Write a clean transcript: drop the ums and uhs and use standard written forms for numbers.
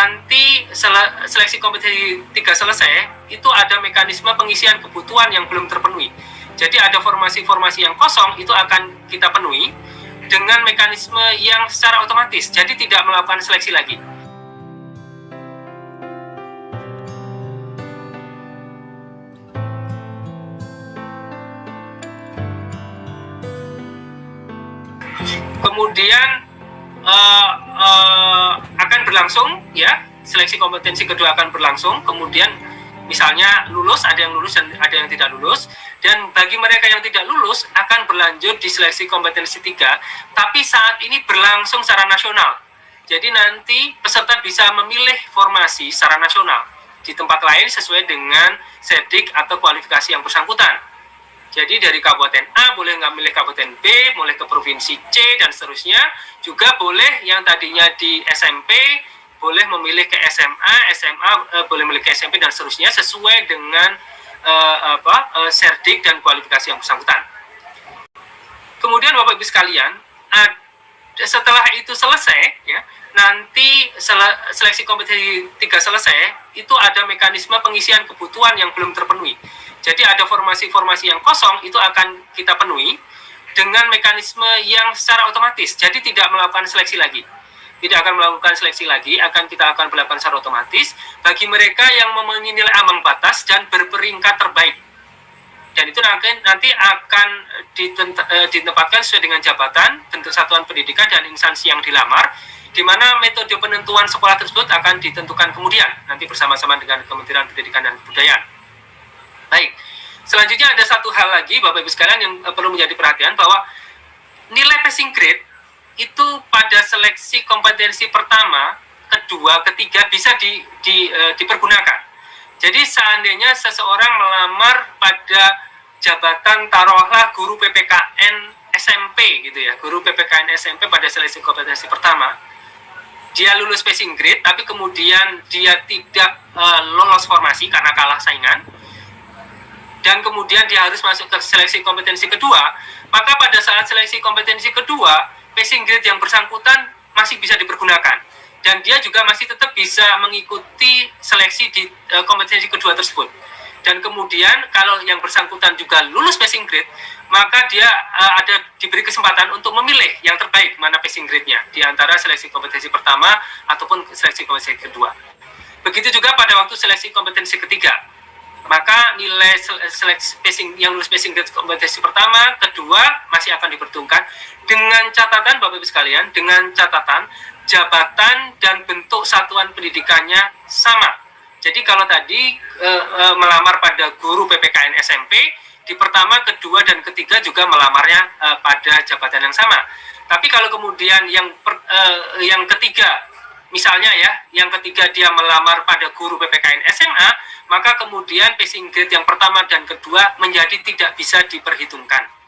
nanti seleksi kompetensi 3 selesai, itu ada mekanisme pengisian kebutuhan yang belum terpenuhi. Jadi ada formasi-formasi yang kosong, itu akan kita penuhi dengan mekanisme yang secara otomatis, jadi tidak melakukan seleksi lagi. Kemudian akan berlangsung, ya, seleksi kompetensi kedua akan berlangsung. Kemudian misalnya lulus, ada yang lulus dan ada yang tidak lulus, dan bagi mereka yang tidak lulus akan berlanjut di seleksi kompetensi 3, tapi saat ini berlangsung secara nasional. Jadi nanti peserta bisa memilih formasi secara nasional di tempat lain sesuai dengan sedik atau kualifikasi yang bersangkutan. Jadi dari kabupaten A boleh nggak milih kabupaten B, boleh ke provinsi C, dan seterusnya. Juga boleh yang tadinya di SMP, boleh memilih ke SMA, boleh memilih ke SMP, dan seterusnya sesuai dengan serdik dan kualifikasi yang bersangkutan. Kemudian Bapak Ibu sekalian, setelah itu selesai, ya, nanti seleksi kompetensi 3 selesai, itu ada mekanisme pengisian kebutuhan yang belum terpenuhi. Jadi ada formasi-formasi yang kosong, itu akan kita penuhi dengan mekanisme yang secara otomatis, jadi tidak melakukan seleksi lagi. Tidak akan melakukan seleksi lagi, kita akan melakukan secara otomatis bagi mereka yang memenuhi nilai ambang batas dan berperingkat terbaik. Dan itu nanti akan ditempatkan sesuai dengan jabatan, bentuk satuan pendidikan, dan instansi yang dilamar, di mana metode penentuan sekolah tersebut akan ditentukan kemudian, nanti bersama-sama dengan Kementerian Pendidikan dan Kebudayaan. Baik, selanjutnya ada satu hal lagi Bapak Ibu sekalian yang perlu menjadi perhatian, bahwa nilai passing grade itu pada seleksi kompetensi pertama, kedua, ketiga bisa dipergunakan. Jadi seandainya seseorang melamar pada jabatan taruhlah guru PPKN SMP gitu ya, guru PPKN SMP pada seleksi kompetensi pertama, dia lulus passing grade tapi kemudian dia tidak lolos formasi karena kalah saingan, dan kemudian dia harus masuk ke seleksi kompetensi kedua, maka pada saat seleksi kompetensi kedua, passing grade yang bersangkutan masih bisa dipergunakan, dan dia juga masih tetap bisa mengikuti seleksi di kompetensi kedua tersebut. Dan kemudian kalau yang bersangkutan juga lulus passing grade, maka dia diberi kesempatan untuk memilih yang terbaik mana passing grade-nya di antara seleksi kompetensi pertama ataupun seleksi kompetensi kedua. Begitu juga pada waktu seleksi kompetensi ketiga, maka nilai yang lulus passing grade kompetensi pertama, kedua masih akan diperhitungkan dengan catatan Bapak Ibu sekalian, dengan catatan jabatan dan bentuk satuan pendidikannya sama. Jadi kalau tadi melamar pada guru PPKN SMP, di pertama, kedua, dan ketiga juga melamarnya pada jabatan yang sama. Tapi kalau kemudian yang ketiga, misalnya ya, yang ketiga dia melamar pada guru PPKN SMA, maka kemudian passing grade yang pertama dan kedua menjadi tidak bisa diperhitungkan.